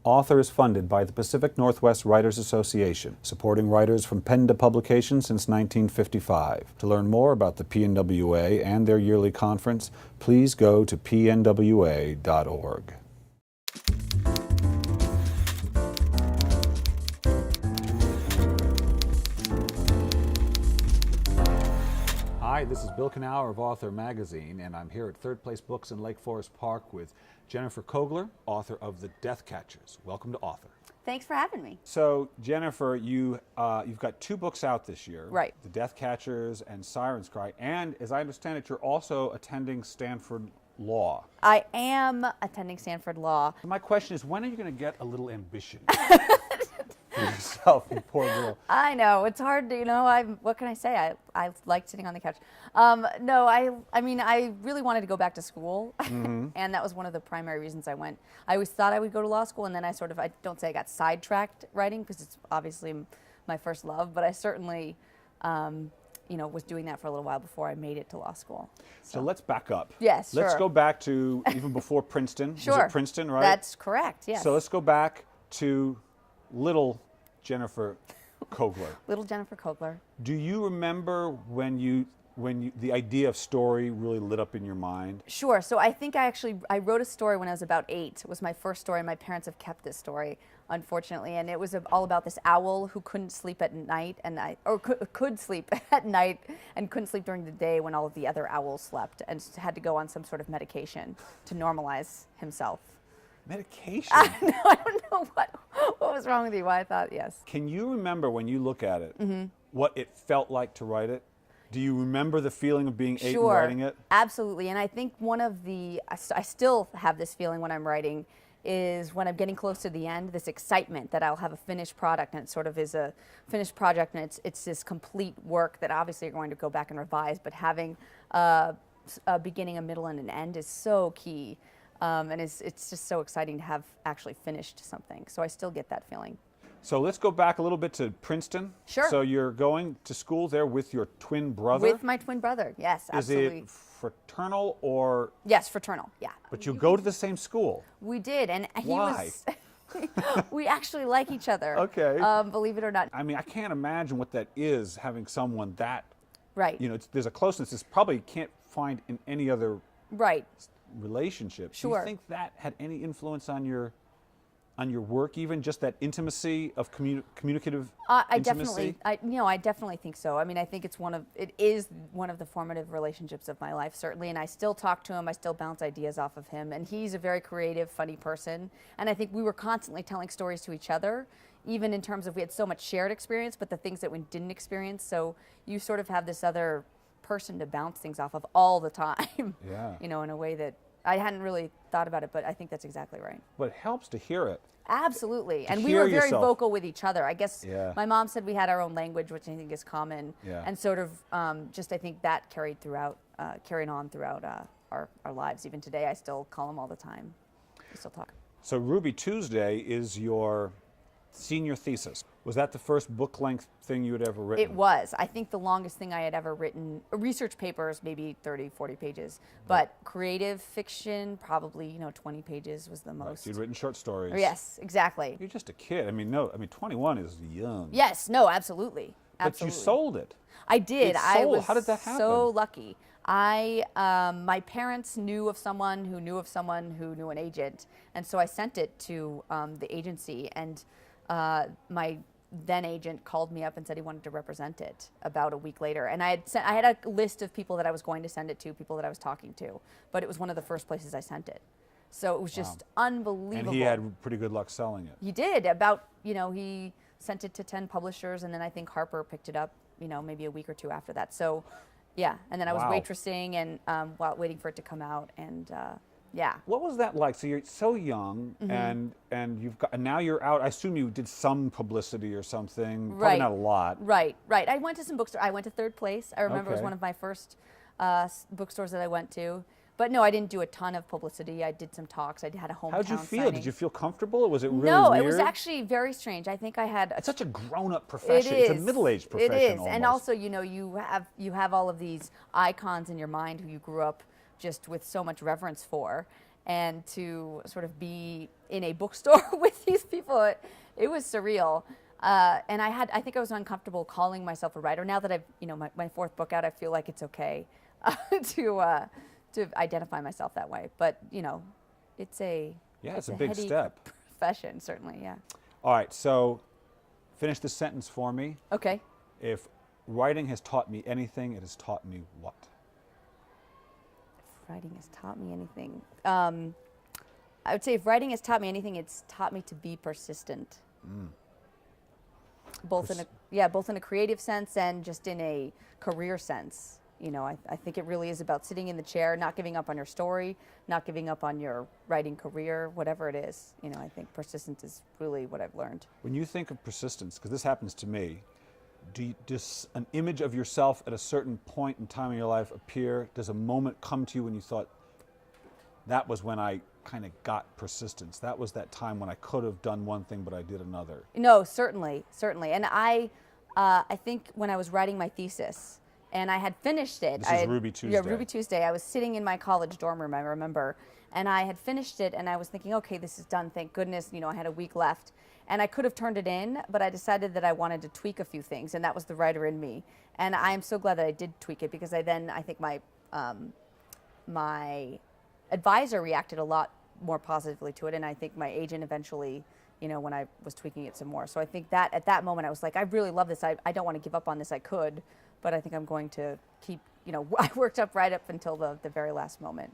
Author is funded by the Pacific Northwest Writers Association, supporting writers from pen to publication since 1955. To learn more about the PNWA and their yearly conference, please go to pnwa.org. Hi, this is Bill Kenower of Author Magazine, and I'm here at Third Place Books in Lake Forest Park with Jennifer Kogler, author of The Death Catchers. Welcome to Author. Thanks for having me. So, Jennifer, you've got 2 books out this year. Right. The Death Catchers and Siren's Cry. And, as I understand it, you're also attending Stanford Law. I am attending Stanford Law. My question is, when are you going to get a little ambition for yourself, you poor girl? I know, it's hard to, what can I say? I like sitting on the couch. No, I mean, I really wanted to go back to school, and that was one of the primary reasons I went. I always thought I would go to law school, and then I don't say I got sidetracked writing, because it's obviously my first love, but I certainly, was doing that for a little while before I made it to law school. So let's back up. Yes, Let's sure. go back to even before Princeton. Sure. Was it Princeton, right? That's correct, yes. So let's go back to little Jennifer Kogler. Little Jennifer Kogler. Do you remember when the idea of story really lit up in your mind? Sure. So I think I wrote a story when I was about 8. It was my first story. My parents have kept this story, unfortunately, and it was all about this owl who couldn't sleep at night, could sleep at night and couldn't sleep during the day when all of the other owls slept, and had to go on some sort of medication to normalize himself. Medication? I don't know what was wrong with you. Why I thought yes. Can you remember, when you look at it, what it felt like to write it? Do you remember the feeling of being 8 and writing it? Absolutely. And I think I still have this feeling when I'm writing, is when I'm getting close to the end, this excitement that I'll have a finished product, and it sort of is a finished project, and it's this complete work that obviously you're going to go back and revise, but having a beginning, a middle, and an end is so key. And it's just so exciting to have actually finished something. So I still get that feeling. So let's go back a little bit to Princeton. Sure. So you're going to school there with your twin brother? With my twin brother, yes, absolutely. Is it fraternal or? Yes, fraternal, yeah. But you go to the same school? We did, and he Why? we actually like each other. Okay. Believe it or not. I mean, I can't imagine what that is, having someone that, right. There's a closeness this probably can't find in any other right. relationship. Sure. Do you think that had any influence on your work, even just that intimacy of communicative intimacy? I definitely think so. I mean, I think it is one of the formative relationships of my life, certainly, and I still talk to him, I still bounce ideas off of him, and he's a very creative, funny person, and I think we were constantly telling stories to each other, even in terms of we had so much shared experience, but the things that we didn't experience, so you sort of have this other person to bounce things off of all the time. Yeah. In a way that I hadn't really thought about it, but I think that's exactly right. But it helps to hear it. Absolutely. And we were very yourself. vocal with each other. I guess Yeah. my mom said we had our own language, which I think is common. Yeah. And sort of I think that carried on throughout our lives. Even today, I still call him all the time. We still talk. So Ruby Tuesday is your senior thesis. Was that the first book-length thing you had ever written? It was. I think the longest thing I had ever written, research papers, maybe 30, 40 pages, but creative fiction, probably, 20 pages was the most. You'd written short stories. Yes, exactly. You're just a kid. 21 is young. Yes, no, absolutely. But you sold it. I did. I was How did that happen? So lucky. My parents knew of someone who knew of someone who knew an agent, and so I sent it to the agency, and my then agent called me up and said he wanted to represent it about a week later. And I had a list of people that I was going to send it to, people that I was talking to, but it was one of the first places I sent it. So it was just unbelievable. And he had pretty good luck selling it. He did. He sent it to 10 publishers, and then I think Harper picked it up, maybe a week or two after that. So, yeah. And then I was waitressing and while waiting for it to come out, and yeah. What was that like? So you're so young, and now you're out. I assume you did some publicity or something. Right. Probably not a lot. Right. I went to some bookstores. I went to Third Place. I remember it was one of my first bookstores that I went to. But no, I didn't do a ton of publicity. I did some talks. I had a hometown How did you feel? signing. Did you feel comfortable, or was it really No, weird? it was actually very strange. I think I had. It's such a grown-up profession. It is. It's a middle-aged profession. It is, almost. and also, you have all of these icons in your mind who you grew up just with so much reverence for, and to sort of be in a bookstore with these people, it was surreal. And I think I was uncomfortable calling myself a writer. Now that I've, my fourth book out, I feel like it's okay to identify myself that way. But, it's a big heady step. Profession, certainly, yeah. All right, so finish the sentence for me. Okay. If writing has taught me anything, it has taught me what? If writing has taught me anything, I would say if writing has taught me anything, it's taught me to be persistent. Both in a creative sense and just in a career sense. I think it really is about sitting in the chair, not giving up on your story, not giving up on your writing career, whatever it is. I think persistence is really what I've learned. When you think of persistence, because this happens to me, does an image of yourself at a certain point in time in your life appear? Does a moment come to you when you thought, that was when I kind of got persistence? That was that time when I could have done one thing, but I did another. No, certainly. And I think when I was writing my thesis, and I had finished it. This is Ruby Tuesday. Yeah, Ruby Tuesday. I was sitting in my college dorm room, I remember, and I had finished it, and I was thinking, okay, this is done, thank goodness. I had a week left, and I could have turned it in, but I decided that I wanted to tweak a few things, and that was the writer in me. And I am so glad that I did tweak it, because I think my advisor reacted a lot more positively to it, and I think my agent eventually, when I was tweaking it some more. So I think that at that moment I was like, I really love this. I don't want to give up on this. I could, but I think I'm going to keep, I worked right up until the very last moment.